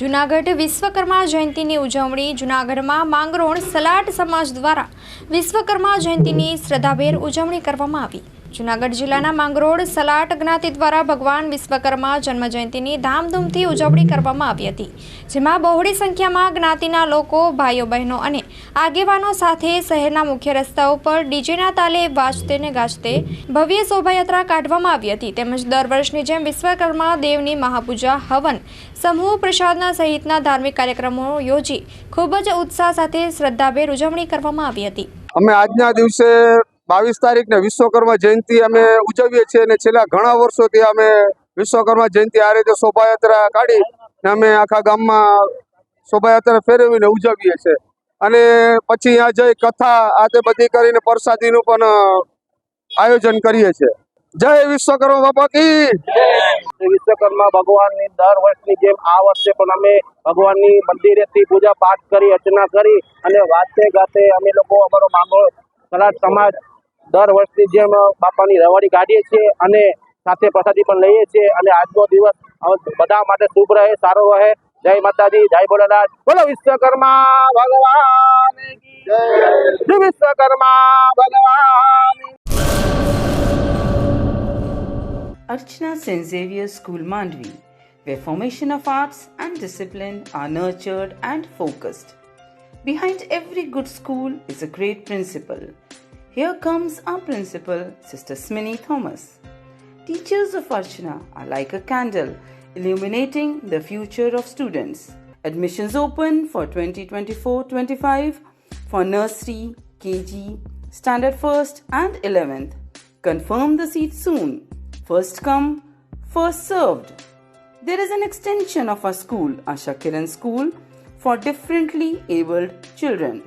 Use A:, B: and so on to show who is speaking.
A: જૂનાગઢ વિશ્વકર્મા જયંતિની ઉજવણી જૂનાગઢમાં માંગરોળ સલાટ સમાજ દ્વારા વિશ્વકર્મા જયંતિની શ્રદ્ધાભેર ઉજવણી કરવામાં આવી। જૂનાગઢ જિલ્લાના માંગરોળ સલાટ જ્ઞાતિ દ્વારા ભગવાન વિશ્વકર્મા જન્મ જયંતિની ધામધૂમથી ઉજવણી કરવામાં આવી હતી, જેમાં બહોળી સંખ્યામાં જ્ઞાતિના લોકો, ભાઈઓ બહેનો અને આગેવાનો સાથે શહેરના મુખ્ય રસ્તાઓ પર ડીજેના તાલે વાજતે ને ગાજતે ભવ્ય શોભાયાત્રા કાઢવામાં આવી હતી। તેમજ દર વર્ષની જેમ વિશ્વકર્મા દેવની મહાપૂજા, હવન, સમૂહ પ્રસાદના સહિતના ધાર્મિક કાર્યક્રમો યોજી ખૂબ જ ઉત્સાહ સાથે શ્રદ્ધાભેર ઉજવણી કરવામાં આવી હતી।
B: અમે આજના દિવસે 22 તારીખને વિશ્વકર્મા જયંતિ અમે ઉજવીએ છીએ અને છેલ્લા ઘણા વર્ષોથી અમે વિશ્વકર્મા જયંતિ આ રીતે શોભાયાત્રા કાઢી અને અમે આખા ગામમાં શોભાયાત્રા ફેરવીને ઉજવીએ છીએ અને પછી ત્યાં જઈ કથા આ તે બધી કરીને પ્રસાદીનું પણ આયોજન કરીએ છીએ। જય વિશ્વકર્મા બાપા કી।
C: વિશ્વકર્મા ભગવાનની દર વર્ષની જેમ આ વર્ષે પણ અમે ભગવાનની મંદિરેથી પૂજા પાઠ કરી, અર્ચના કરી અને વાતે ગાતે અમે લોકો અમારો માંગરોળ સલાટ સમાજ દર વર્ષની જેમ બાપાની રવાડી કાઢીએ છીએ અને સાથે પ્રસાદી પણ લઈએ છીએ અને આજનો દિવસ બધા માટે શુભ રહે, સારો રહે। જય માતાજી, જય ભોલેનાથ, બોલો વિશ્વકર્મા ભગવાન કી જય, જય વિશ્વકર્મા ભગવાન।
D: Archana St. Xavier's School Mandvi, where formation of arts and discipline are nurtured and focused. Behind every good school is a great principal. Here comes our principal, Sister Smini Thomas. Teachers of Archana are like a candle, illuminating the future of students. Admissions open for 2024-25 for nursery, KG, standard 1st and 11th. Confirm the seat soon. First come, first served. There is an extension of our school, Asha Kiran School, for differently abled children.